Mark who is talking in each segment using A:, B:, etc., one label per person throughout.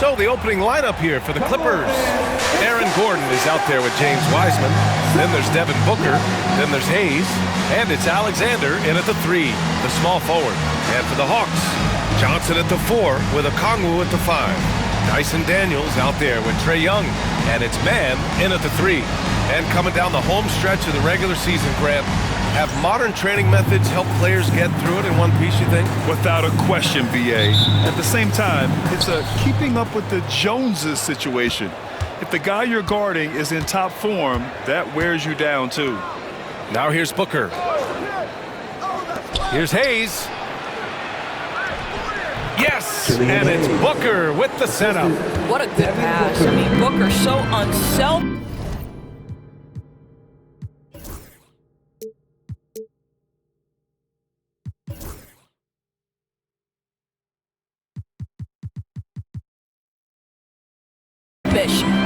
A: So the opening lineup here for the Clippers. Aaron Gordon is out there with James Wiseman. Then there's Devin Booker. Then there's Hayes. And it's Alexander in at the 3, the small forward. And for the Hawks, Johnson at the 4 with Okongwu at the 5. Dyson Daniels out there with Trae Young. And it's Mann in at the 3. And coming down the home stretch of the regular season, Grant, have modern training methods helped players get through it in one piece, you think?
B: Without a question, BA. At the same time, it's a keeping up with the Joneses situation. If the guy you're guarding is in top form, that wears you down too.
A: Now here's Booker. Here's Hayes. Yes, and it's Booker with the setup.
C: What a good pass. I mean, Booker so unselfish.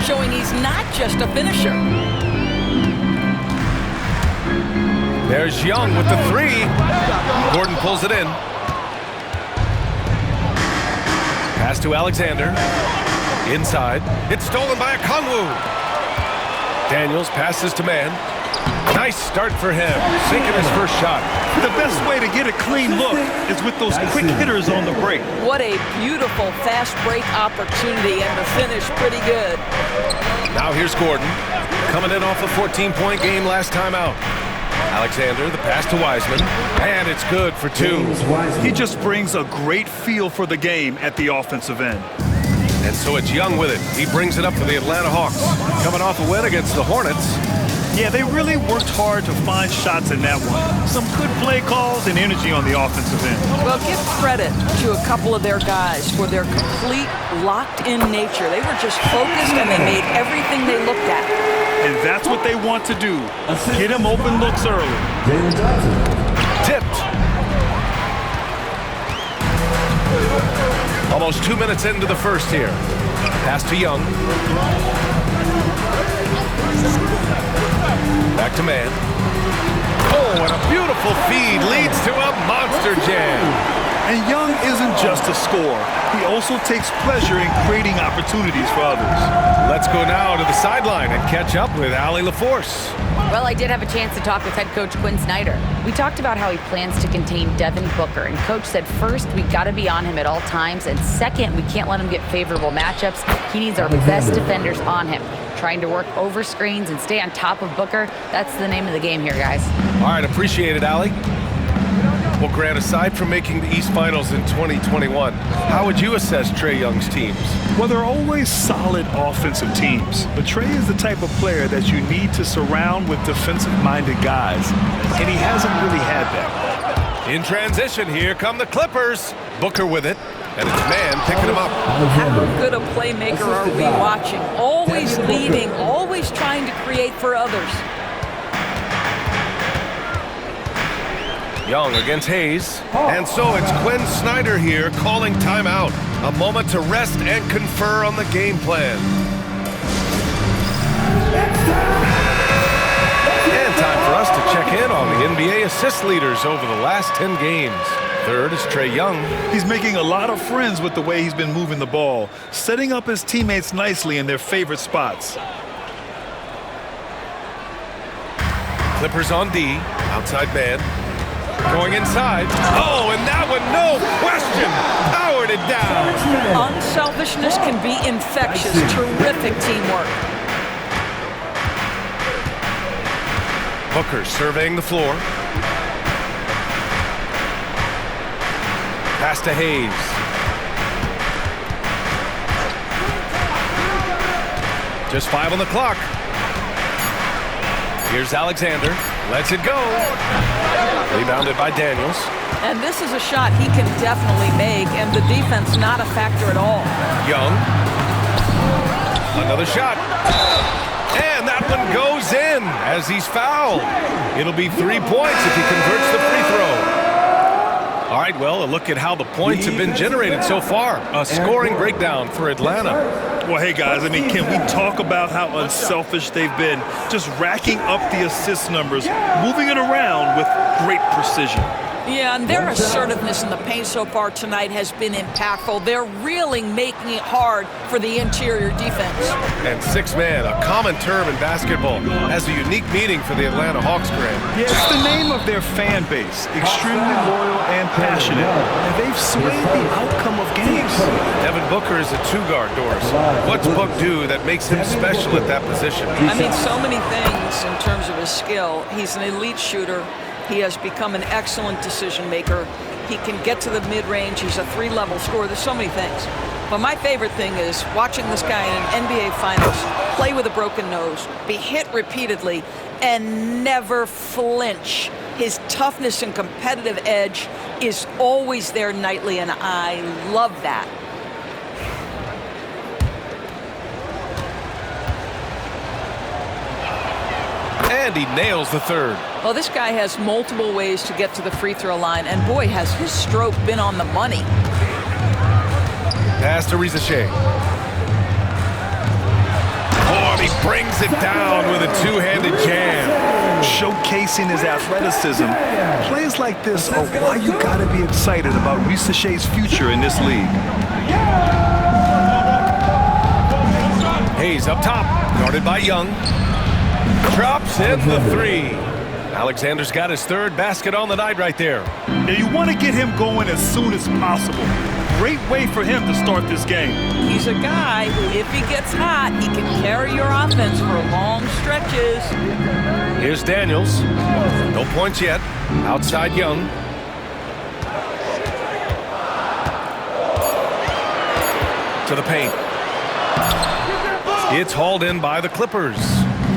C: Showing he's not just a finisher.
A: There's Young with the 3. Gordon pulls it in. Pass to Alexander. Inside. It's stolen by Okongwu. Daniels passes to Mann. Nice start for him. Sinking his first shot.
B: The best way to get a clean look is with those quick hitters on the break.
C: What a beautiful fast break opportunity, and the finish pretty good.
A: Now here's Gordon. Coming in off a 14-point game last time out. Alexander, the pass to Wiseman. And it's good for 2.
B: He just brings a great feel for the game at the offensive end.
A: And so it's Young with it. He brings it up for the Atlanta Hawks. Coming off a win against the Hornets.
B: Yeah, they really worked hard to find shots in that one. Some good play calls and energy on the offensive end.
C: Well, give credit to a couple of their guys for their complete locked-in nature. They were just focused, and they made everything they looked at.
B: And that's what they want to do. Get him open looks early.
A: Tipped. Almost 2 minutes into the first here. Pass to Young. Back to Mann. Oh, and a beautiful feed leads to a monster jam.
B: And Young isn't just a scorer. He also takes pleasure in creating opportunities for others.
A: Let's go now to the sideline and catch up with Allie LaForce.
D: Well, I did have a chance to talk with head coach Quinn Snyder. We talked about how he plans to contain Devin Booker, and coach said first, we got to be on him at all times, and second, we can't let him get favorable matchups. He needs our best defenders on him. Trying to work over screens and stay on top of Booker, that's the name of the game here, guys.
A: All right, appreciate it, Allie. Well, Grant, aside from making the East Finals in 2021, how would you assess Trae Young's teams?
B: Well, they're always solid offensive teams, but Trae is the type of player that you need to surround with defensive-minded guys, and he hasn't really had that.
A: In transition, here come the Clippers. Booker with it, and it's Mann picking him up.
C: How good a playmaker are we watching? Always leading, always trying to create for others.
A: Young against Hayes. And so it's Quinn Snyder here calling timeout. A moment to rest and confer on the game plan. And time for us to check in on the NBA assist leaders over the last 10 games. Third is Trae Young.
B: He's making a lot of friends with the way he's been moving the ball, setting up his teammates nicely in their favorite spots.
A: Clippers on D. Outside man. Going inside. Oh, and that one, no question. Powered it down.
C: Unselfishness can be infectious. Terrific teamwork.
A: Booker surveying the floor. Pass to Hayes. Just 5 on the clock. Here's Alexander. Lets it go. Rebounded by Daniels.
C: And this is a shot he can definitely make, and the defense not a factor at all.
A: Young. Another shot. And that one goes in as he's fouled. It'll be 3 points if he converts the free throw. All right, well, a look at how the points have been generated so far. A scoring breakdown for Atlanta.
B: Well, hey, guys, I mean, can we talk about how unselfish they've been? Just racking up the assist numbers, moving it around with great precision.
C: Yeah, and their assertiveness in the paint so far tonight has been impactful. They're really making it hard for the interior defense.
A: And six-man, a common term in basketball, has a unique meaning for the Atlanta Hawks, Grant.
B: Yeah, it's the name of their fan base. Extremely loyal and passionate. And they've swayed the outcome of games.
A: Devin Booker is a two-guard, Doris. What's Book do that makes him special at that position?
C: I mean, so many things in terms of his skill. He's an elite shooter. He has become an excellent decision maker. He can get to the mid-range. He's a three-level scorer. There's so many things. But my favorite thing is watching this guy in an NBA Finals play with a broken nose, be hit repeatedly, and never flinch. His toughness and competitive edge is always there nightly, and I love that.
A: And he nails the third.
C: Well, this guy has multiple ways to get to the free throw line, and boy, has his stroke been on the money.
A: Pass to Risa Shea. Oh, he brings it down with a two-handed jam.
B: Showcasing his athleticism. Plays like this are why you gotta be excited about Risa Shea's future in this league.
A: Hayes up top, guarded by Young. Drops in the three. Alexander's got his third basket on the night right there.
B: Now you want to get him going as soon as possible. Great way for him to start this game.
C: He's a guy who, if he gets hot, he can carry your offense for long stretches.
A: Here's Daniels. No points yet. Outside Young. To the paint. It's hauled in by the Clippers.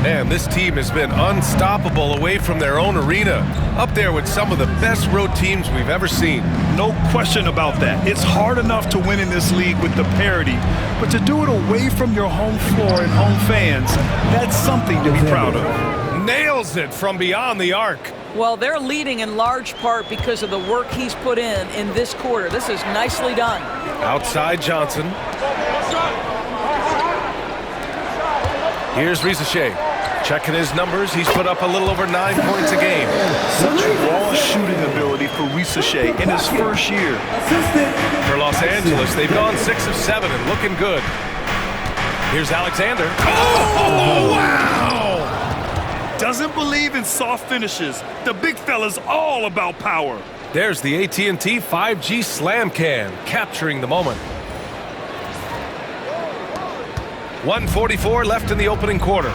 A: Man, this team has been unstoppable away from their own arena. Up there with some of the best road teams we've ever seen.
B: No question about that. It's hard enough to win in this league with the parity, but to do it away from your home floor and home fans, that's something to be proud of.
A: Nails it from beyond the arc.
C: Well, they're leading in large part because of the work he's put in this quarter. This is nicely done.
A: Outside Johnson. Here's Risa Shea. Checking his numbers, he's put up a little over 9 points a game.
B: Such raw shooting ability for Risa Shea in his first year.
A: For Los Angeles, they've gone 6 of 7 and looking good. Here's Alexander. Oh, wow!
B: Doesn't believe in soft finishes. The big fella's all about power.
A: There's the AT&T 5G Slam Can, capturing the moment. 1:44 left in the opening quarter.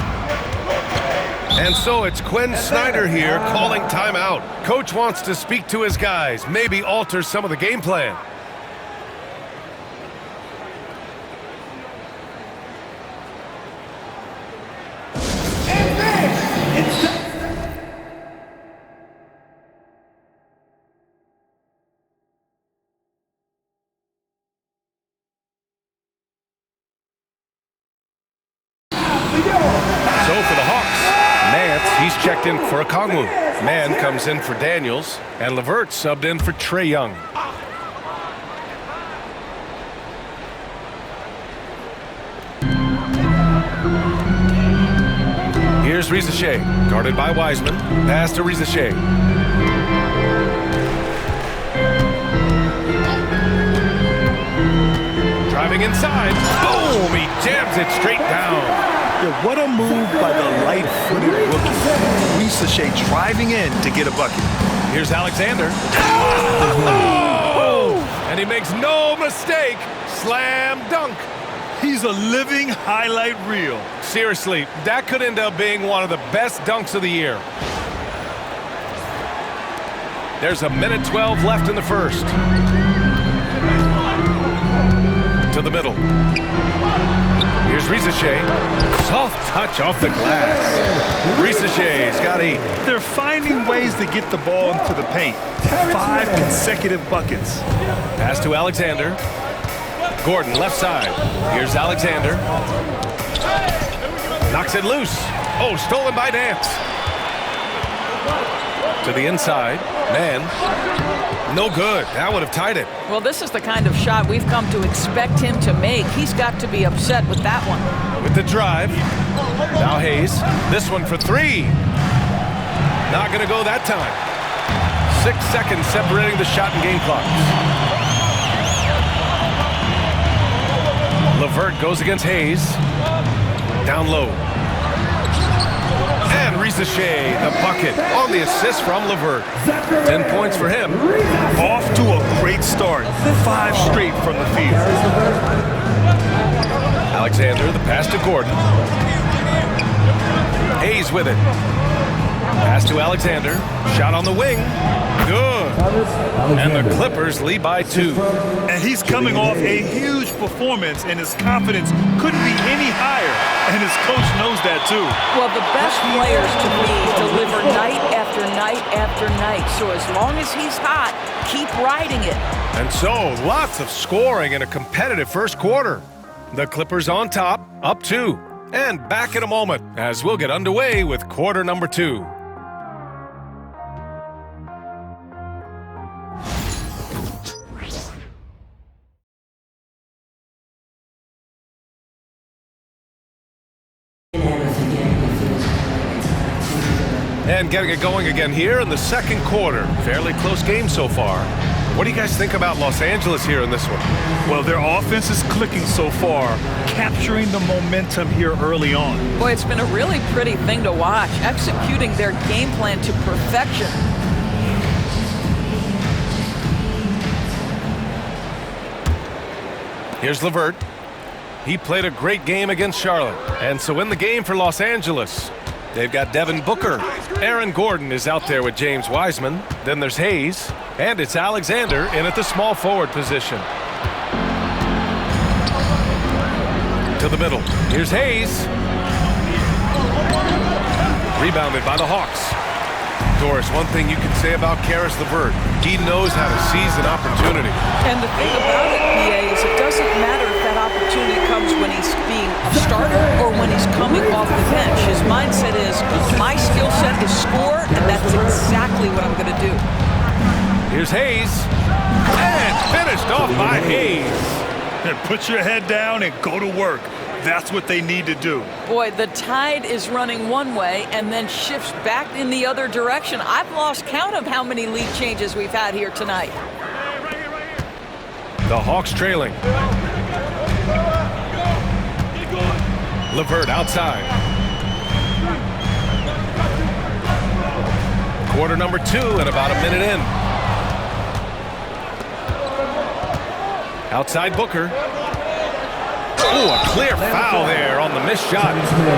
A: And so it's Quinn Snyder here calling timeout. Coach wants to speak to his guys, maybe alter some of the game plan. He's checked in for Okongwu. Mann comes in for Daniels, and LeVert subbed in for Trae Young. Here's Risa Shea, guarded by Wiseman. Pass to Risa Shea. Driving inside. Boom! He jams it straight down.
B: Yeah, what a move by the light-footed rookie. Risa Shea driving in to get a bucket.
A: Here's Alexander. Oh! And he makes no mistake. Slam dunk.
B: He's a living highlight reel.
A: Seriously, that could end up being one of the best dunks of the year. There's 1:12 left in the first. To the middle. Here's Risa Shea. Soft touch off the glass. Risa Shea's got 8.
B: They're finding ways to get the ball into the paint. 5 consecutive buckets.
A: Pass to Alexander. Gordon left side. Here's Alexander. Knocks it loose. Oh, stolen by Nance. To the inside. Mann. No good. That would have tied it.
C: Well, this is the kind of shot we've come to expect him to make. He's got to be upset with that one.
A: With the drive. Now Hayes. This one for 3. Not going to go that time. 6 seconds separating the shot and game clocks. LeVert goes against Hayes. Down low. And Ricochet, the bucket on the assist from LeVert. 10 points for him.
B: Off to a great start. 5 straight from the field.
A: Alexander, the pass to Gordon. Hayes with it. Pass to Alexander. Shot on the wing. Good. And the Clippers lead by 2.
B: And he's coming off a huge performance, and his confidence couldn't be any higher. And his coach knows that, too.
C: Well, the best players, to me, deliver night after night after night. So as long as he's hot, keep riding it.
A: And so, lots of scoring in a competitive first quarter. The Clippers on top, up 2. And back in a moment as we'll get underway with quarter number 2. And getting it going again here in the second quarter. Fairly close game so far. What do you guys think about Los Angeles here in this one?
B: Well, their offense is clicking so far, capturing the momentum here early on.
C: Boy, it's been a really pretty thing to watch, executing their game plan to perfection.
A: Here's LeVert. He played a great game against Charlotte. And so in the game for Los Angeles, they've got Devin Booker. Aaron Gordon is out there with James Wiseman. Then there's Hayes. And it's Alexander in at the small forward position. To the middle. Here's Hayes. Rebounded by the Hawks. Doris, one thing you can say about Caris LeVert, he knows how to seize an opportunity.
C: And the thing about it, PA, is it doesn't matter if that opportunity comes when he's being a starter or when he's coming off the bench. His mindset is, my skill set is score, and that's exactly what I'm going to do.
A: Here's Hayes. And finished off by Hayes.
B: And put your head down and go to work. That's what they need to do.
C: Boy, the tide is running one way and then shifts back in the other direction. I've lost count of how many lead changes we've had here tonight.
A: The Hawks trailing. LeVert outside. Quarter number 2 and about a minute in. Outside Booker. Oh, a clear foul there on the missed shot.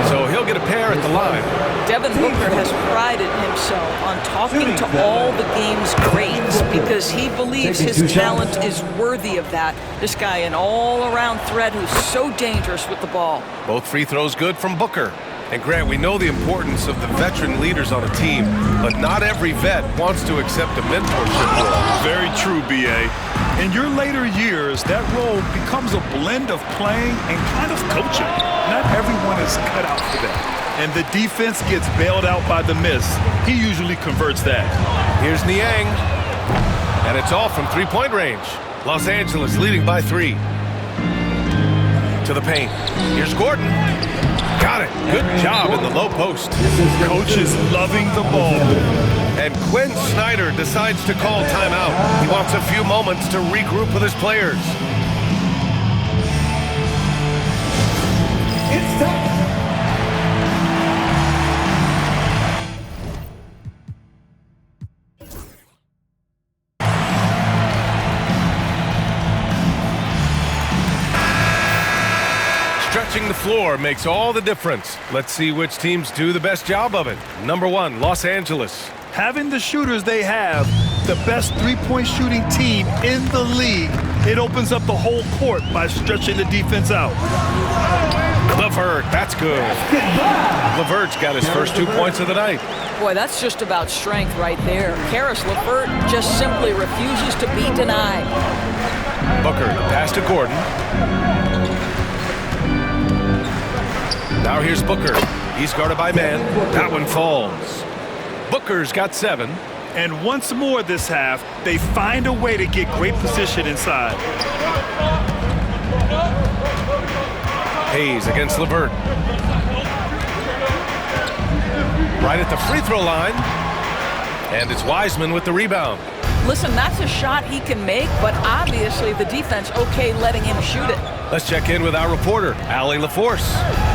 A: So he'll get a pair at the line.
C: Devin Booker has prided himself on talking to all the game's greats because he believes his talent is worthy of that. This guy, an all-around threat who's so dangerous with the ball.
A: Both free throws good from Booker. And Grant, we know the importance of the veteran leaders on a team, but not every vet wants to accept a mentorship role.
B: Very true, B.A. In your later years, that role becomes a blend of playing and kind of coaching. Not everyone is cut out for that. And the defense gets bailed out by the miss. He usually converts that.
A: Here's Niang. And it's off from three-point range. Los Angeles leading by 3. To the paint. Here's Gordon. Got it. Good job in the low post.
B: Coach is loving the ball.
A: And Quinn Snyder decides to call timeout. He wants a few moments to regroup with his players.
E: It's time.
A: Stretching the floor makes all the difference. Let's see which teams do the best job of it. Number 1, Los Angeles.
B: Having the shooters they have, the best three-point shooting team in the league, it opens up the whole court by stretching the defense out.
A: LeVert, that's good. LeVert's got his first 2 points of the night.
C: Boy, that's just about strength right there. Caris LeVert just simply refuses to be denied.
A: Booker, the pass to Gordon. Now here's Booker. He's guarded by man. That one falls. Booker's got 7.
B: And once more this half, they find a way to get great position inside.
A: Hayes against LeVert. Right at the free throw line. And it's Wiseman with the rebound.
C: Listen, that's a shot he can make, but obviously the defense okay letting him shoot it.
A: Let's check in with our reporter, Allie LaForce.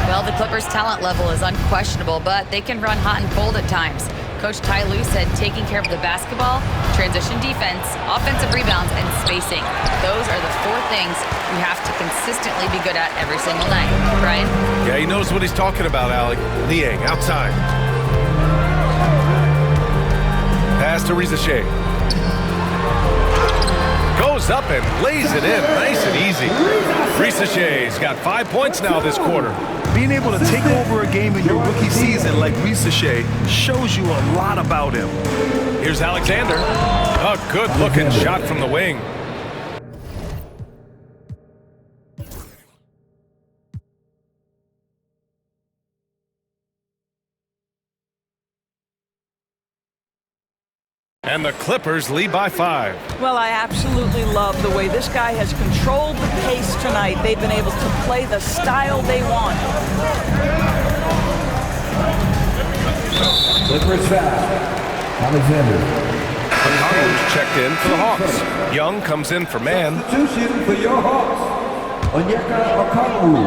D: Well, the Clippers' talent level is unquestionable, but they can run hot and cold at times. Coach Ty Lue said taking care of the basketball, transition defense, offensive rebounds, and spacing. Those are the 4 things we have to consistently be good at every single night. Brian?
A: Yeah, he knows what he's talking about, Allie. Niang outside. Pass to Risacher. Goes up and lays it in nice and easy. Risacher's got 5 points now this quarter.
B: Being able to take over a game in your rookie season like Risacher shows you a lot about him.
A: Here's Alexander. A good-looking shot from the wing. And the Clippers lead by 5.
C: Well, I absolutely love the way this guy has controlled the pace tonight. They've been able to play the style they want.
E: Clippers foul. Alexander.
A: Hakaru's checked in for the Hawks. Young comes in for man.
E: Substitution for your Hawks. Onyeka Okongwu.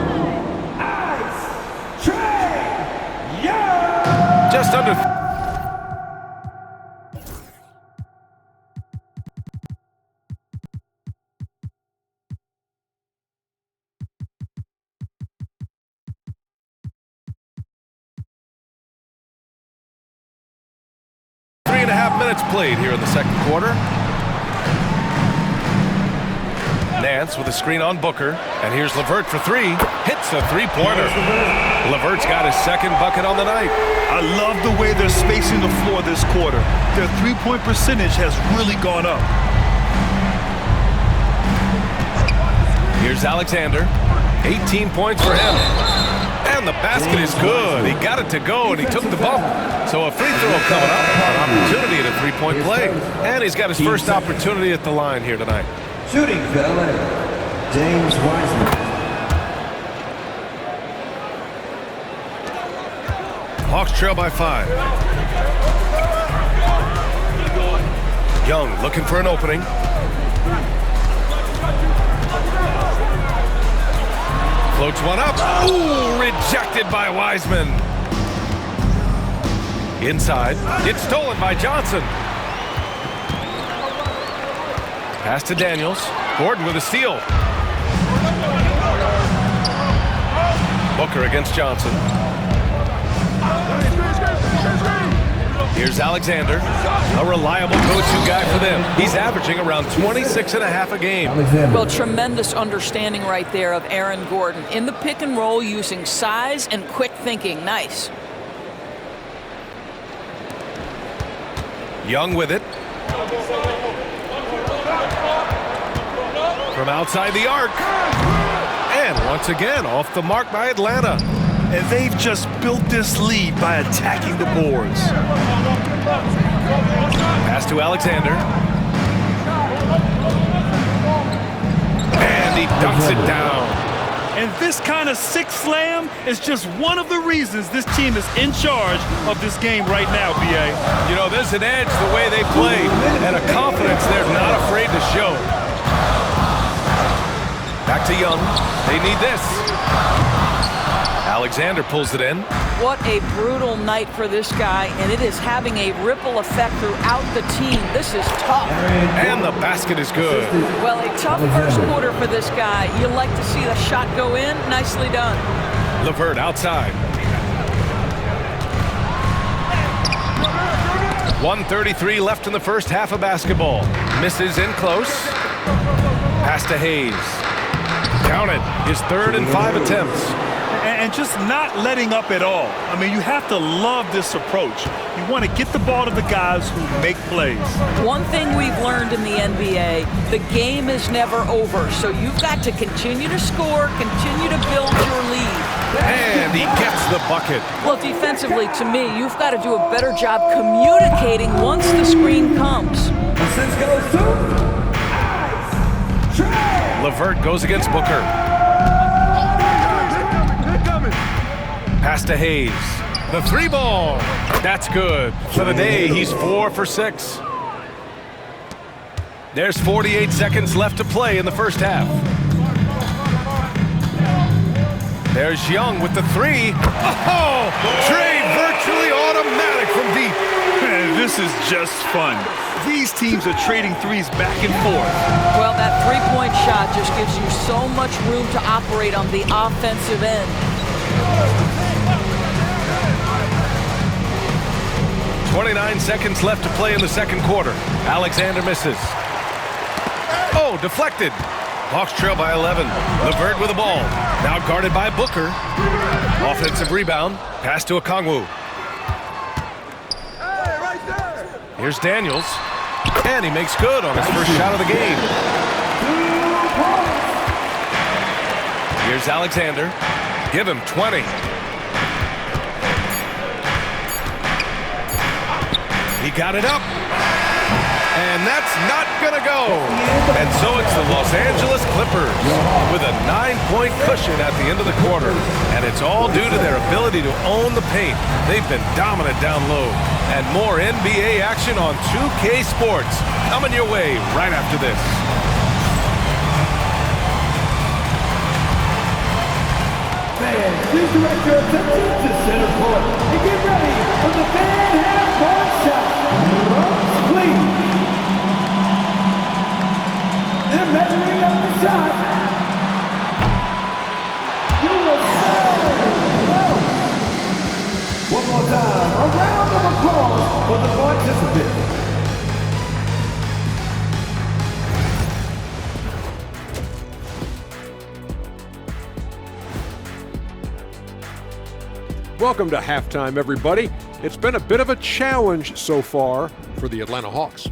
E: Ice. Trae Young.
A: Just under... minutes played here in the second quarter. Nance with a screen on Booker, and here's LeVert for 3. Hits a 3-pointer. LeVert's got his second bucket on the night.
B: I love the way they're spacing the floor this quarter. Their 3-point percentage has really gone up.
A: Here's Alexander. 18 points for him. And the basket is good. He got it to go, and he took the bump. So a free throw coming up. An opportunity at a 3-point play. And he's got his first opportunity at the line here tonight.
E: Shooting fella, James Wiseman.
A: Hawks trail by 5. Young looking for an opening. Floats one up. Ooh, rejected by Wiseman. Inside. It's stolen by Johnson. Pass to Daniels. Gordon with a steal. Booker against Johnson. Here's Alexander, a reliable go-to guy for them. He's averaging around 26.5 a game.
C: Well, tremendous understanding right there of Aaron Gordon. In the pick and roll, using size and quick thinking. Nice.
A: Young with it. From outside the arc. And once again, off the mark by Atlanta.
B: And they've just built this lead by attacking the boards.
A: Pass to Alexander. And he dunks it down.
B: And this kind of six slam is just one of the reasons this team is in charge of this game right now, B.A.
A: You know, there's an edge the way they play and a confidence they're not afraid to show. Back to Young. They need this. Alexander pulls it in.
C: What a brutal night for this guy, and it is having a ripple effect throughout the team. This is tough.
A: And the basket is good.
C: Well, a tough first quarter for this guy. You like to see the shot go in. Nicely done.
A: LeVert outside. 1:33 left in the first half of basketball. Misses in close. Pass to Hayes. Counted. His third and 5 attempts.
B: And just not letting up at all. I mean, you have to love this approach. You want to get the ball to the guys who make plays.
C: One thing we've learned in the NBA, the game is never over. So you've got to continue to score, continue to build your lead.
A: And he gets the bucket.
C: Well, defensively, to me, you've got to do a better job communicating once the screen comes.
E: Assist goes to Ice Trae.
A: LeVert goes against Booker. Pass to Hayes. The 3 ball. That's good. For the day, he's 4 for 6. There's 48 seconds left to play in the first half. There's Young with the 3. Oh! Trey virtually automatic from deep.
B: Man, this is just fun. These teams are trading threes back and forth.
C: Well, that three-point shot just gives you so much room to operate on the offensive end.
A: 29 seconds left to play in the second quarter. Alexander misses. Oh, deflected. Hawks trail by 11. LeVert with the ball. Now guarded by Booker. Offensive rebound. Pass to Okongwu. Here's Daniels. And he makes good on his first shot of the game. Here's Alexander. Give him 20. He got it up. And that's not going to go. And so it's the Los Angeles Clippers with a 9-point cushion at the end of the quarter. And it's all due to their ability to own the paint. They've been dominant down low. And more NBA action on 2K Sports coming your way right after this.
E: Fans, please direct your attention to center court and get ready for the fan half-court shot. Please. They're measuring up the shot. One more time, a round of applause for the participants.
F: Welcome to halftime, everybody. It's been a bit of a challenge so far for the Atlanta Hawks.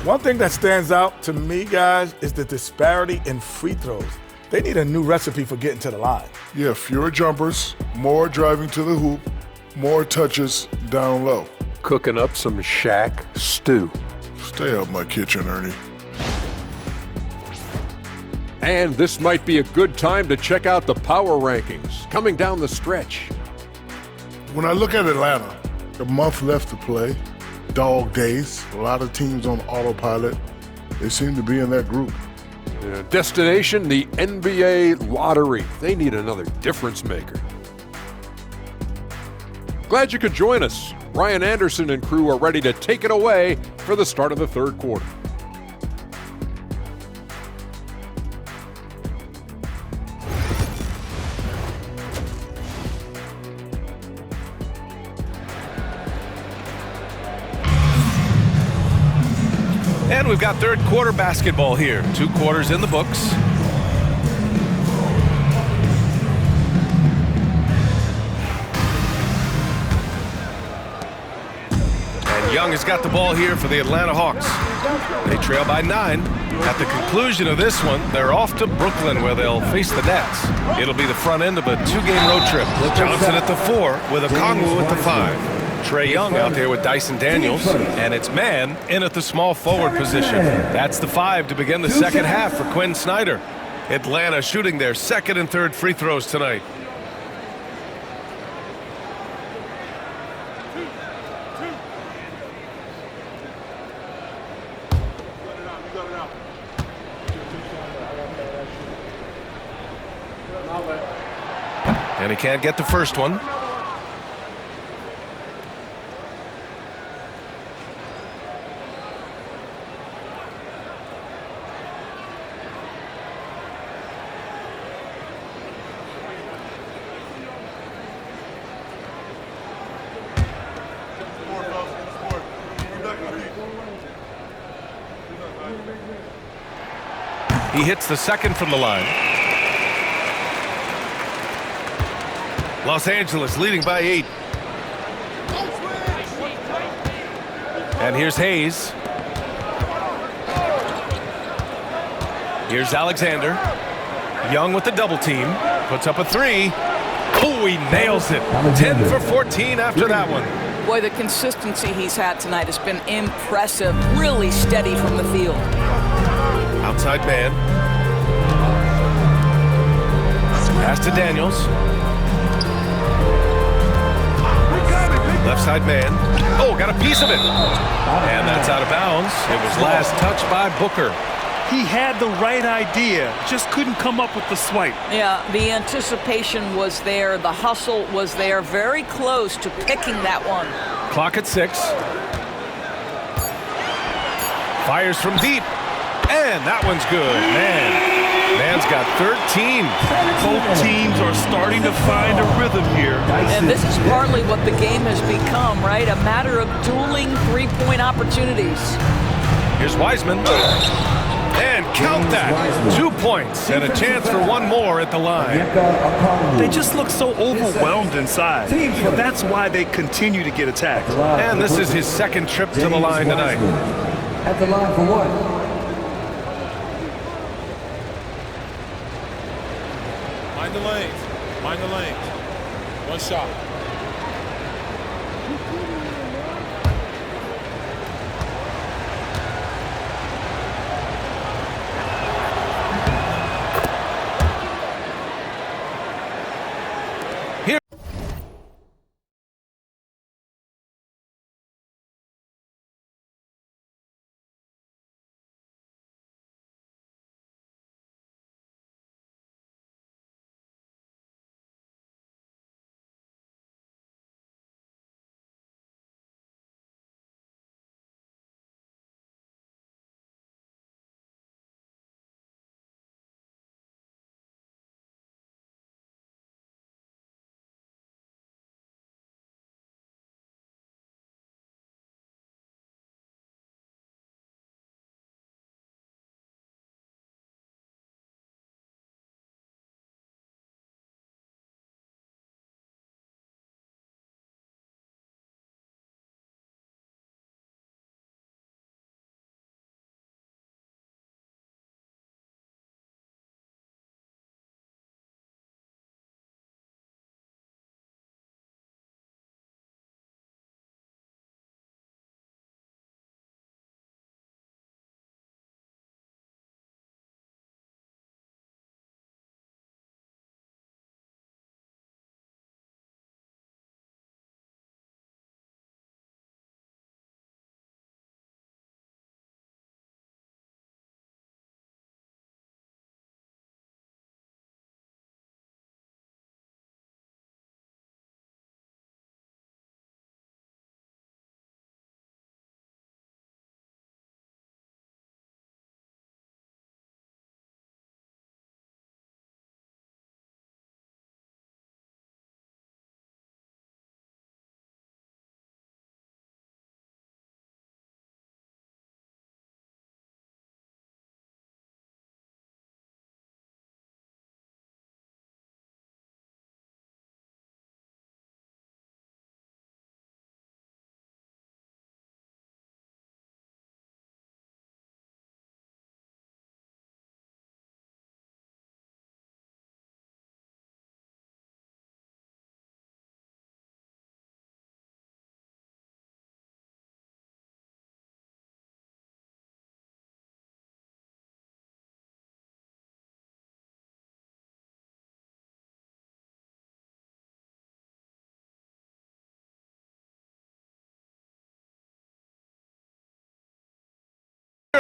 G: One thing that stands out to me, guys, is the disparity in free throws. They need a new recipe for getting to the line.
H: Yeah, fewer jumpers, more driving to the hoop, more touches down low.
F: Cooking up some Shaq stew.
H: Stay out my kitchen, Ernie.
F: And this might be a good time to check out the power rankings coming down the stretch.
H: When I look at Atlanta, a month left to play, dog days, a lot of teams on autopilot. They seem to be in that group.
F: Destination, the NBA lottery. They need another difference maker. Glad you could join us. Ryan Anderson and crew are ready to take it away for the start of the third quarter.
A: And we've got third quarter basketball here. 2 quarters in the books. And Young has got the ball here for the Atlanta Hawks. They trail by 9. At the conclusion of this one, they're off to Brooklyn where they'll face the Nets. It'll be the front end of a 2-game road trip. Johnson at the 4 with Okongwu at the 5. Trey Young out there with Dyson Daniels, and it's man in at the small forward position. That's the 5 to begin the second half for Quinn Snyder. Atlanta shooting their second and third free throws tonight. And he can't get the first one. He hits the second from the line. Los Angeles leading by 8. And here's Hayes. Here's Alexander. Young with the double team. Puts up a 3. Oh, he nails it. 10 for 14 after that one.
C: Boy, the consistency he's had tonight has been impressive. Really steady from the field.
A: Outside man. Pass to Daniels. left side man. Oh, got a piece of it. And that's out of bounds. It was last touched by Booker.
B: He had the right idea, just couldn't come up with the swipe.
C: Yeah, the anticipation was there. The hustle was there. Very close to picking that one.
A: Clock at 6. Fires from deep. And that one's good. Man's got 13.
B: Both teams are starting to find a rhythm here.
C: And this is partly what the game has become, right? A matter of dueling three-point opportunities.
A: Here's Wiseman. And count that. 2 points and a chance for one more at the line.
B: They just look so overwhelmed inside. That's why they continue to get attacked.
A: And this is his second trip to the line tonight.
E: At the line for what?
I: Mind the lanes. Mind the lanes. One shot.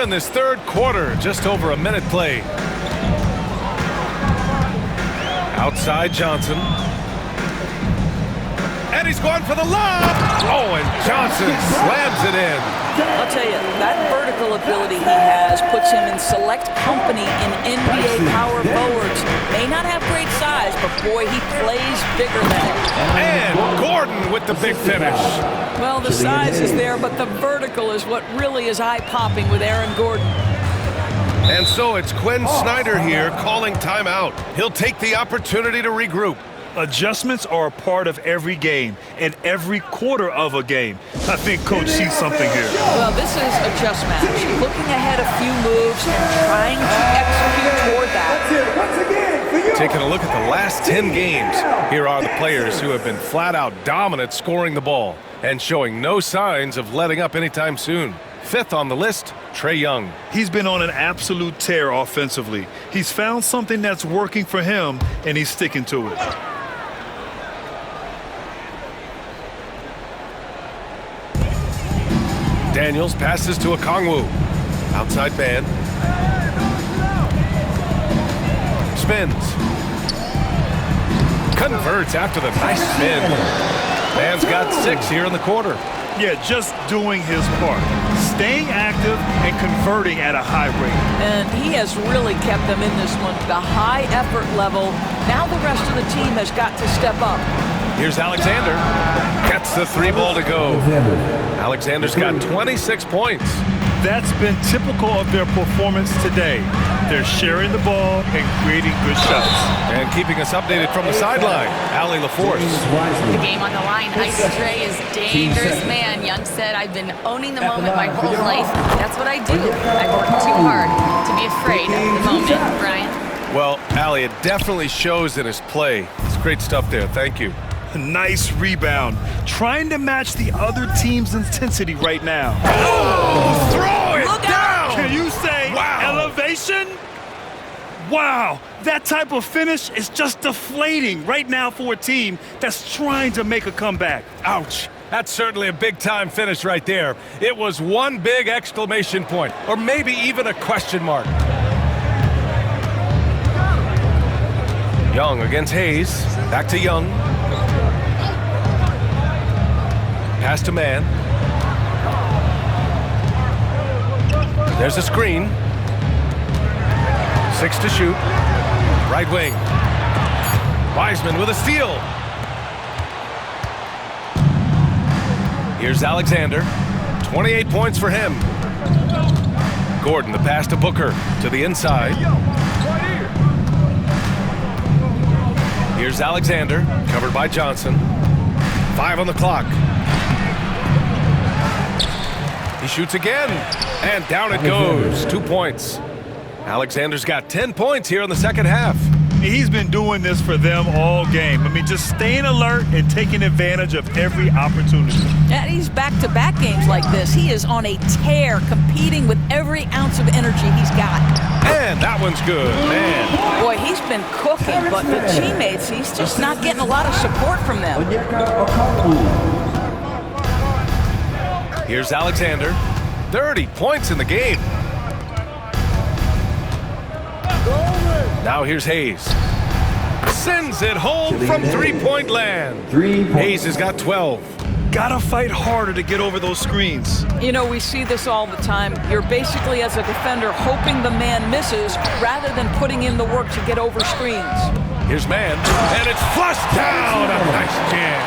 A: In this third quarter, just over a minute played. Outside Johnson. And he's going for the lob. Oh, and Johnson slams it in.
C: I'll tell you, that vertical ability he has puts him in select company in NBA power forwards. May not have great size, but boy, he plays bigger than it.
A: And Gordon with the big finish.
C: Well, the size is there, but the vertical is what really is eye-popping with Aaron Gordon.
A: And so it's Quinn Snyder here calling timeout. He'll take the opportunity to regroup.
B: Adjustments are a part of every game and every quarter of a game. I think Coach sees something here.
C: Well, this is a chess match. Looking ahead a few moves and trying to execute toward that.
A: Taking a look at the last 10 games, here are the players who have been flat-out dominant scoring the ball and showing no signs of letting up anytime soon. Fifth on the list, Trae Young.
B: He's been on an absolute tear offensively. He's found something that's working for him, and he's sticking to it.
A: Daniels passes to Okongwu. Outside man. Spins. Converts after the nice spin. Man's got 6 here in the quarter.
B: Yeah, just doing his part. Staying active and converting at a high rate.
C: And he has really kept them in this one. The high effort level. Now the rest of the team has got to step up.
A: Here's Alexander. Gets the 3 ball to go. Alexander's got 26 points.
B: That's been typical of their performance today. They're sharing the ball and creating good shots.
A: And keeping us updated from the sideline, Allie LaForce.
D: The game on the line. Ice Tray is dangerous, man. Young said, I've been owning the moment my whole life. That's what I do. I work too hard to be afraid of the moment. Brian?
A: Well, Allie, it definitely shows in his play. It's great stuff there. Thank you.
B: Nice rebound. Trying to match the other team's intensity right now.
A: Oh, throw it down!
B: Can you say
A: wow.
B: Elevation? Wow, that type of finish is just deflating right now for a team that's trying to make a comeback.
A: Ouch. That's certainly a big-time finish right there. It was one big exclamation point, or maybe even a question mark. Young against Hayes. Back to Young. Pass to man. There's a screen. 6 to shoot. Right wing. Wiseman with a steal. Here's Alexander. 28 points for him. Gordon, the pass to Booker. To the inside. Here's Alexander. Covered by Johnson. 5 on the clock. He shoots again, and down it goes. 2 points. Alexander's got 10 points here in the second half.
B: He's been doing this for them all game. I mean, just staying alert and taking advantage of every opportunity.
C: And he's back-to-back games like this. He is on a tear, competing with every ounce of energy he's got.
A: And that one's good, man.
C: Boy, he's been cooking, but the teammates, he's just not getting a lot of support from them.
A: Here's Alexander. 30 points in the game. Now here's Hayes. Sends it home from three-point land. Hayes has got 12.
B: Gotta fight harder to get over those screens.
C: You know, we see this all the time. You're basically, as a defender, hoping the man misses rather than putting in the work to get over screens.
A: Here's man, and it's flushed down. A nice jam.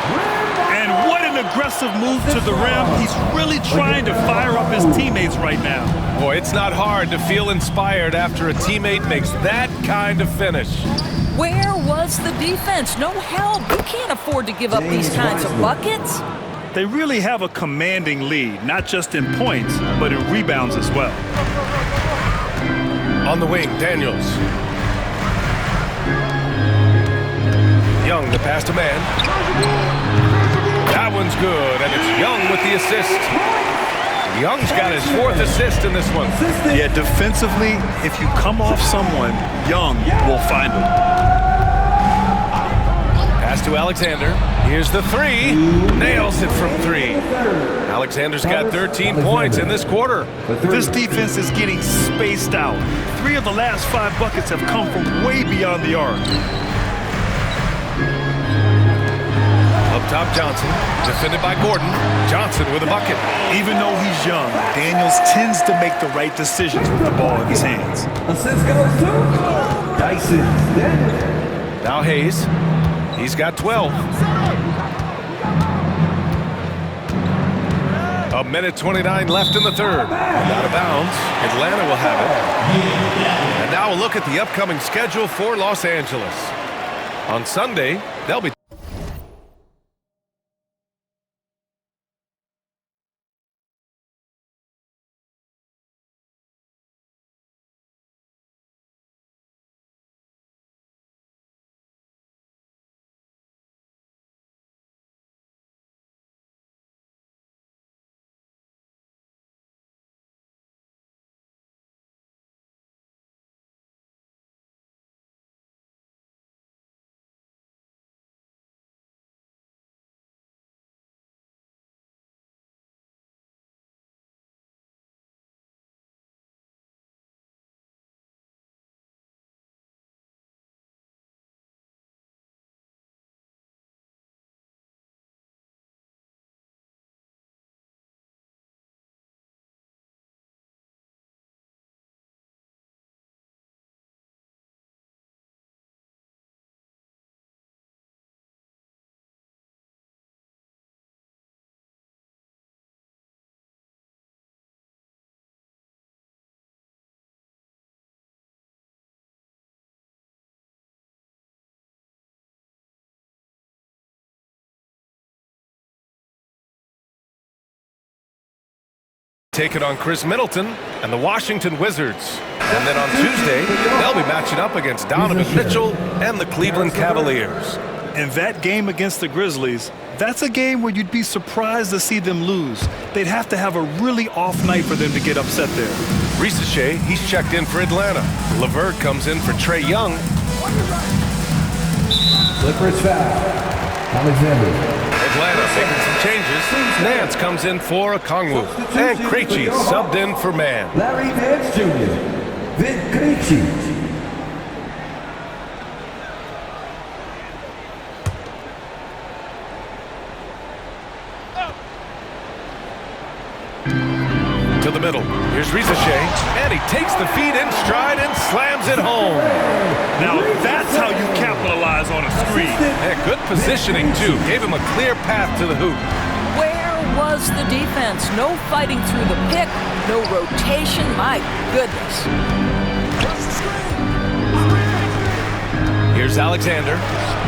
B: And what an aggressive move to the rim. He's really trying to fire up his teammates right now.
A: Boy, it's not hard to feel inspired after a teammate makes that kind of finish.
C: Where was the defense? No help. You can't afford to give up these kinds of buckets.
B: They really have a commanding lead, not just in points, but in rebounds as well.
A: On the wing, Daniels. Young, the pass to man. That one's good, and it's Young with the assist. Young's got his 4th assist in this one.
B: Yeah, defensively, if you come off someone, Young will find him.
A: Pass to Alexander. Here's the 3. Nails it from 3. Alexander's got 13 points in this quarter.
B: This defense is getting spaced out. 3 of the last 5 buckets have come from way beyond the arc.
A: Up top, Johnson. Defended by Gordon. Johnson with a bucket.
B: Even though he's young, Daniels tends to make the right decisions with the ball in his hands.
E: Assist goes to Dyson Daniels.
A: Now Hayes. He's got 12. A minute 29 left in the third. Out of bounds. Atlanta will have it. And now a look at the upcoming schedule for Los Angeles. On Sunday, they'll be taking on Chris Middleton and the Washington Wizards. And then on Tuesday, they'll be matching up against Donovan Mitchell and the Cleveland Cavaliers.
B: And that game against the Grizzlies, that's a game where you'd be surprised to see them lose. They'd have to have a really off night for them to get upset there.
A: Risacher, he's checked in for Atlanta. LeVert comes in for Trae Young.
E: Clippers foul. Alexander.
A: Atlanta making some changes. Nance comes in for Okongwu. And Krejci subbed in for Mann.
E: Larry Nance Jr. Vin Krejci.
A: To the middle. Here's Risacher, and he takes the feed in stride and slams it home.
B: Now that's how you capitalize on a screen.
A: And good positioning, too. Gave him a clear path to the hoop.
C: Where was the defense? No fighting through the pick, no rotation. My goodness.
A: Here's Alexander.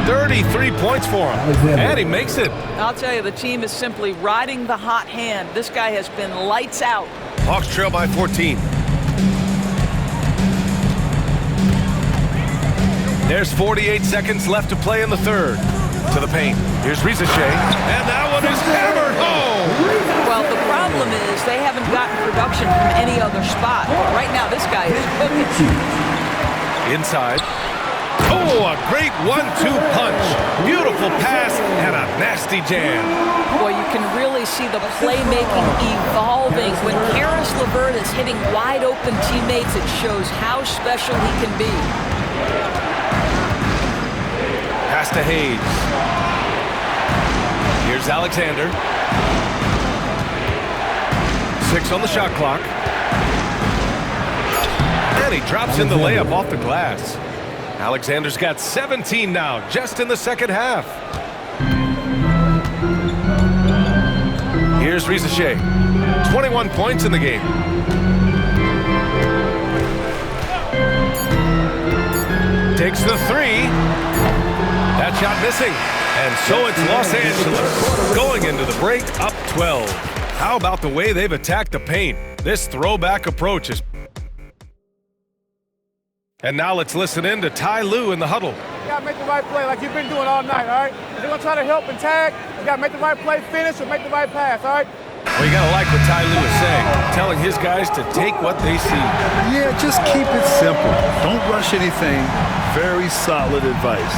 A: 33 points for him. And he makes it.
C: I'll tell you, the team is simply riding the hot hand. This guy has been lights out.
A: Hawks trail by 14. There's 48 seconds left to play in the third. To the paint. Here's Risacher. And that one is hammered home.
C: Well, the problem is they haven't gotten production from any other spot. Right now, this guy is cooking.
A: Inside. Oh, a great 1-2 punch. Beautiful pass and a nasty jam.
C: Boy, you can really see the playmaking evolving. When Karis LeVert is hitting wide open teammates, it shows how special he can be.
A: Pass to Hayes. Here's Alexander. 6 on the shot clock. And he drops in the layup off the glass. Alexander's got 17 now, just in the second half. Here's Risacher. 21 points in the game. Takes the three. That shot missing. And so it's Los Angeles going into the break up 12. How about the way they've attacked the paint? This throwback approach is... And now let's listen in to Ty Lue in the huddle.
J: You got to make the right play like you've been doing all night, all right? If you're going to try to help and tag, you got to make the right play, finish, or make the right pass, all right?
A: Well, you got to like what Ty Lue is saying, telling his guys to take what they see.
B: Yeah, just keep it simple. Don't rush anything. Very solid advice.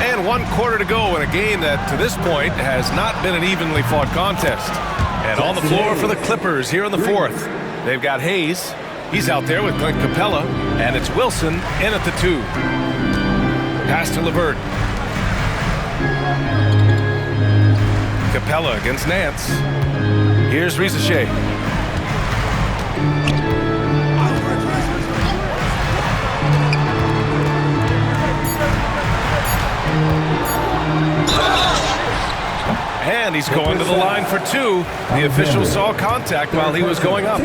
A: And 1 quarter to go in a game that, to this point, has not been an evenly fought contest. And on the floor for the Clippers here in the fourth, they've got Hayes. He's out there with Clint Capella, and it's Wilson in at the 2. Pass to LeVert. Capella against Nance. Here's Risacher. And he's going to the line for 2. The official saw contact while he was going up.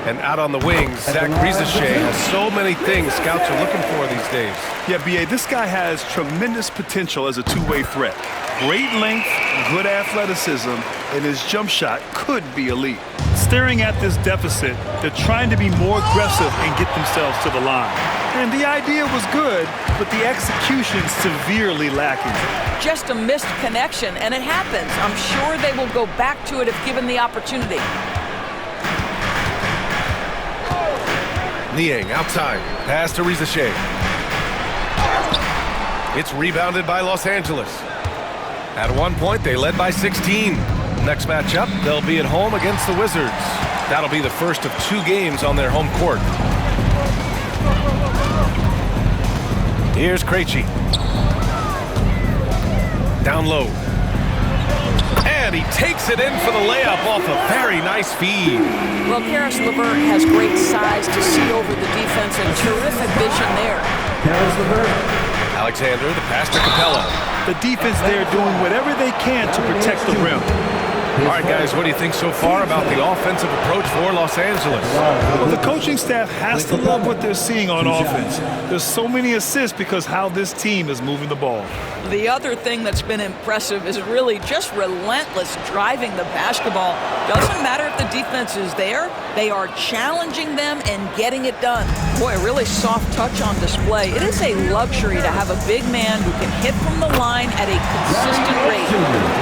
A: And out on the wings, Zach Risacher has so many things scouts are looking for these days.
B: Yeah, B.A., this guy has tremendous potential as a two-way threat. Great length, good athleticism, and his jump shot could be elite. Staring at this deficit, they're trying to be more aggressive and get themselves to the line. And the idea was good, but the execution severely lacking.
C: Just a missed connection, and it happens. I'm sure they will go back to it if given the opportunity.
A: Niang outside. Pass to Risacher. It's rebounded by Los Angeles. At one point, they led by 16. Next matchup, they'll be at home against the Wizards. That'll be the first of 2 games on their home court. Here's Krejci. Down low. And he takes it in for the layup off a very nice feed.
C: Well, Karis LeVert has great size to see over the defense and terrific vision there.
E: Karis LeVert.
A: Alexander, the pass to Capella.
B: The defense there doing whatever they can to protect the rim.
A: All right, guys, what do you think so far about the offensive approach for Los Angeles?
B: Well, the coaching staff has to love what they're seeing on offense. There's so many assists because how this team is moving the ball.
C: The other thing that's been impressive is really just relentless driving the basketball. Doesn't matter if the defense is there, they are challenging them and getting it done. Boy, a really soft touch on display. It is a luxury to have a big man who can hit from the line at a consistent rate.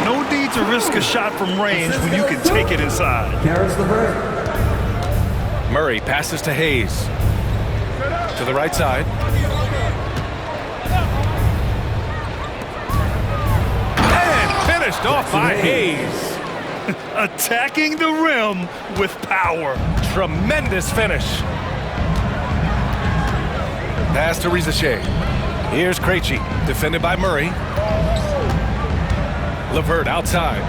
B: No need to risk a shot from range when you can take it inside.
A: Murray passes to Hayes. To the right side. And finished off by Hayes.
B: Attacking the rim with power.
A: Tremendous finish. Pass to Rizachet. Here's Krejci, defended by Murray. LeVert outside.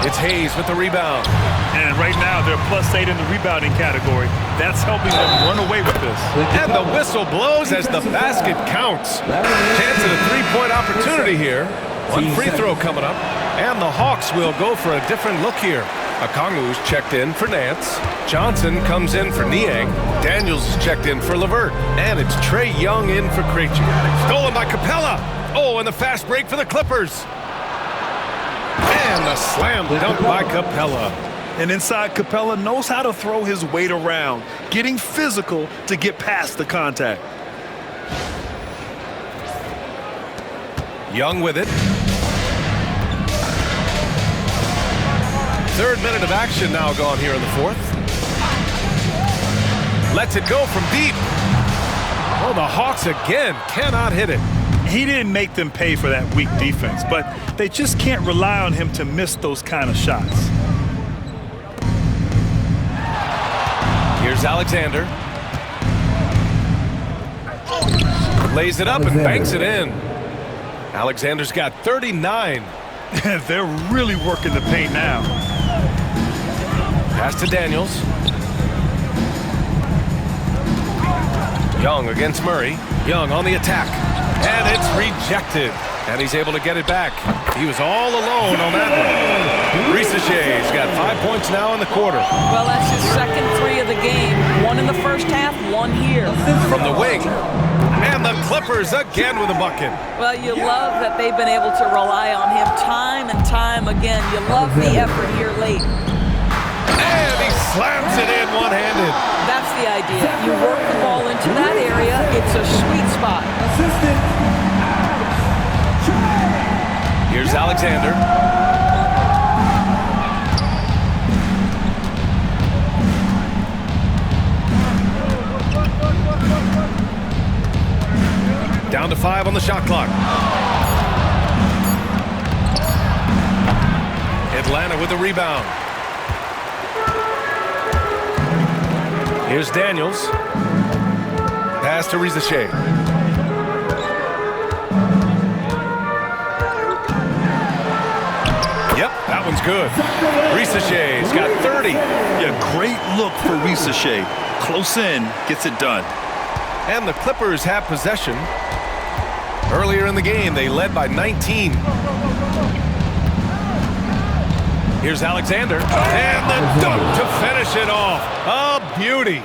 A: It's Hayes with the rebound.
B: And right now, they're +8 in the rebounding category. That's helping them run away with this.
A: And the whistle blows as the basket counts. Chance at a three-point opportunity here. One free throw coming up. And the Hawks will go for a different look here. Okongwu's checked in for Nance. Johnson comes in for Niang. Daniels is checked in for LeVert. And it's Trae Young in for Krejci. Stolen by Capella. Oh, and the fast break for the Clippers. And the slam dunk by Capella.
B: And inside, Capella knows how to throw his weight around, getting physical to get past the contact.
A: Young with it. Third minute of action now gone here in the fourth. Lets it go from deep. Oh, the Hawks again cannot hit it.
B: He didn't make them pay for that weak defense, but they just can't rely on him to miss those kind of shots.
A: Here's Alexander. Lays it up and banks it in. Alexander's got 39.
B: They're really working the paint now.
A: Pass to Daniels. Young against Murray. Young on the attack. And it's rejected. And he's able to get it back. He was all alone on that one. Rizachet's got 5 points now in the quarter.
C: Well, that's his second three of the game. One in the first half, one here.
A: From the wing. And the Clippers again with a bucket.
C: Well, you love that they've been able to rely on him time and time again. You love the effort here late.
A: And he slams it in one-handed.
C: That's the idea. You work the ball into that area. It's a sweet spot.
A: Here's Alexander. Down to 5 on the shot clock. Atlanta with the rebound. Here's Daniels. Pass to Rizachet. Yep, that one's good. Rizachet's got 30.
B: Yeah, great look for Rizachet. Close in, gets it done.
A: And the Clippers have possession. Earlier in the game, they led by 19. Here's Alexander. And the dunk to finish it off. A beauty.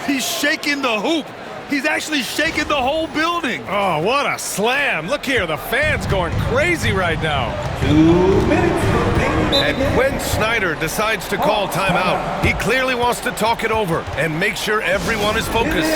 B: He's shaking the hoop. He's actually shaking the whole building.
A: Oh, what a slam. Look here, the fans going crazy right now.
E: 2 minutes remaining.
A: And Quinn Snyder decides to call timeout. He clearly wants to talk it over and make sure everyone is focused.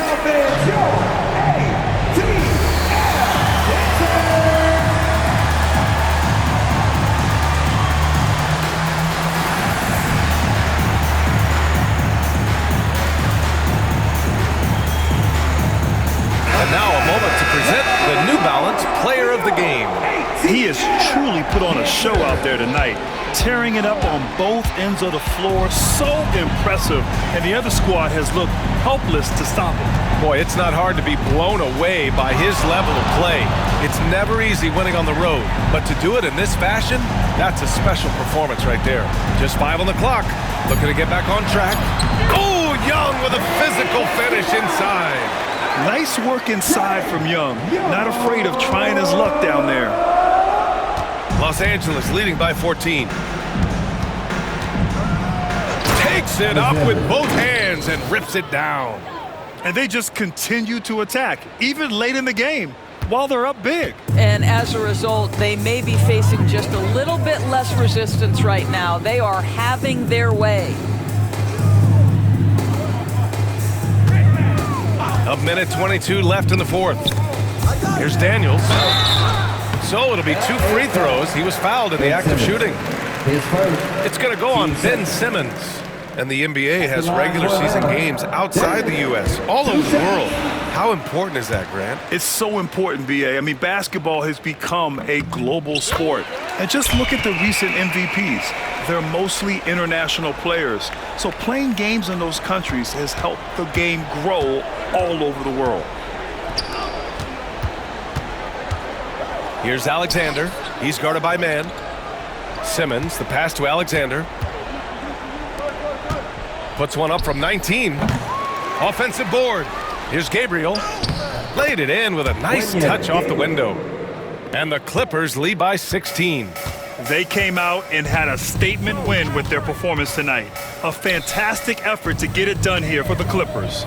A: Now a moment to present the New Balance Player of the Game.
B: He has truly put on a show out there tonight, tearing it up on both ends of the floor. So impressive. And the other squad has looked helpless to stop him.
A: Boy, it's not hard to be blown away by his level of play. It's never easy winning on the road, but to do it in this fashion, that's a special performance right there. Just 5 on the clock. Looking to get back on track. Oh, Young with a physical finish inside.
B: Nice work inside from Young. Not afraid of trying his luck down there.
A: Los Angeles leading by 14. Takes it up with both hands and rips it down.
B: And they just continue to attack, even late in the game, while they're up big.
C: And as a result, they may be facing just a little bit less resistance right now. They are having their way.
A: A minute 22 left in the fourth. Here's Daniels. So it'll be 2 free throws. He was fouled in the act of shooting. It's going to go on Ben Simmons. And the NBA has regular season games outside the U.S., all over the world. How important is that, Grant?
B: It's so important, B.A. I mean, basketball has become a global sport. And just look at the recent MVPs. They're mostly international players. So playing games in those countries has helped the game grow all over the world.
A: Here's Alexander. He's guarded by man. Simmons, the pass to Alexander. Puts one up from 19. Offensive board. Here's Gabriel. Laid it in with a nice touch off the window. And the Clippers lead by 16.
B: They came out and had a statement win with their performance tonight. A fantastic effort to get it done here for the Clippers.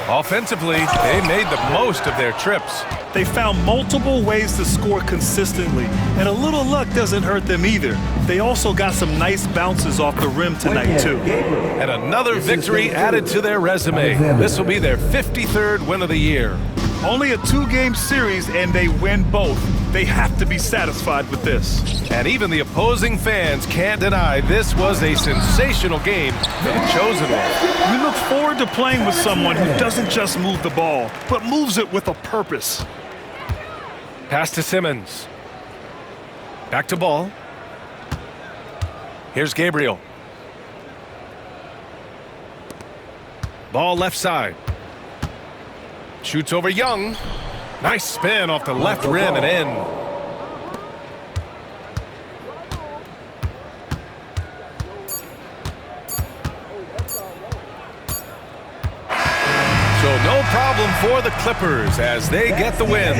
A: Offensively, they made the most of their trips.
B: They found multiple ways to score consistently, and a little luck doesn't hurt them either. They also got some nice bounces off the rim tonight, too.
A: And another victory added to their resume. This will be their 53rd win of the year.
B: Only a 2-game series, and they win both. They have to be satisfied with this.
A: And even the opposing fans can't deny this was a sensational game for the chosen one.
B: We look forward to playing with someone who doesn't just move the ball, but moves it with a purpose.
A: Pass to Simmons. Back to Ball. Here's Gabriel. Ball left side. Shoots over Young. Nice spin off the left rim and in. So no problem for the Clippers as they get the win.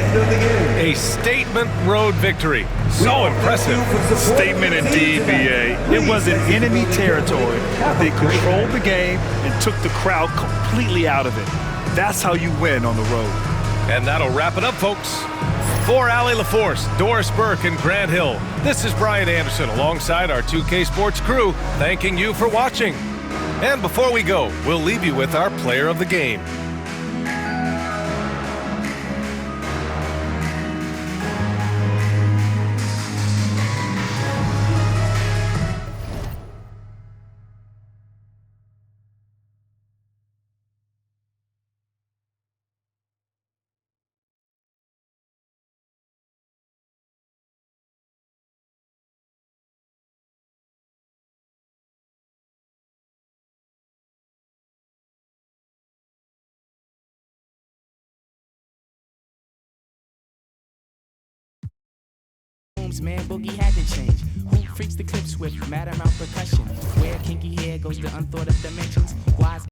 A: A statement road victory. So impressive.
B: Statement indeed, B.A. It was in enemy territory, but they controlled the game and took the crowd completely out of it. That's how you win on the road.
A: And that'll wrap it up, folks. For Allie LaForce, Doris Burke, and Grant Hill, this is Brian Anderson alongside our 2K Sports crew, thanking you for watching. And before we go, we'll leave you with our player of the game.
K: Man, Boogie had to change. Who freaks the clips with mad amount percussion? Where kinky hair goes to unthought of dimensions? Wise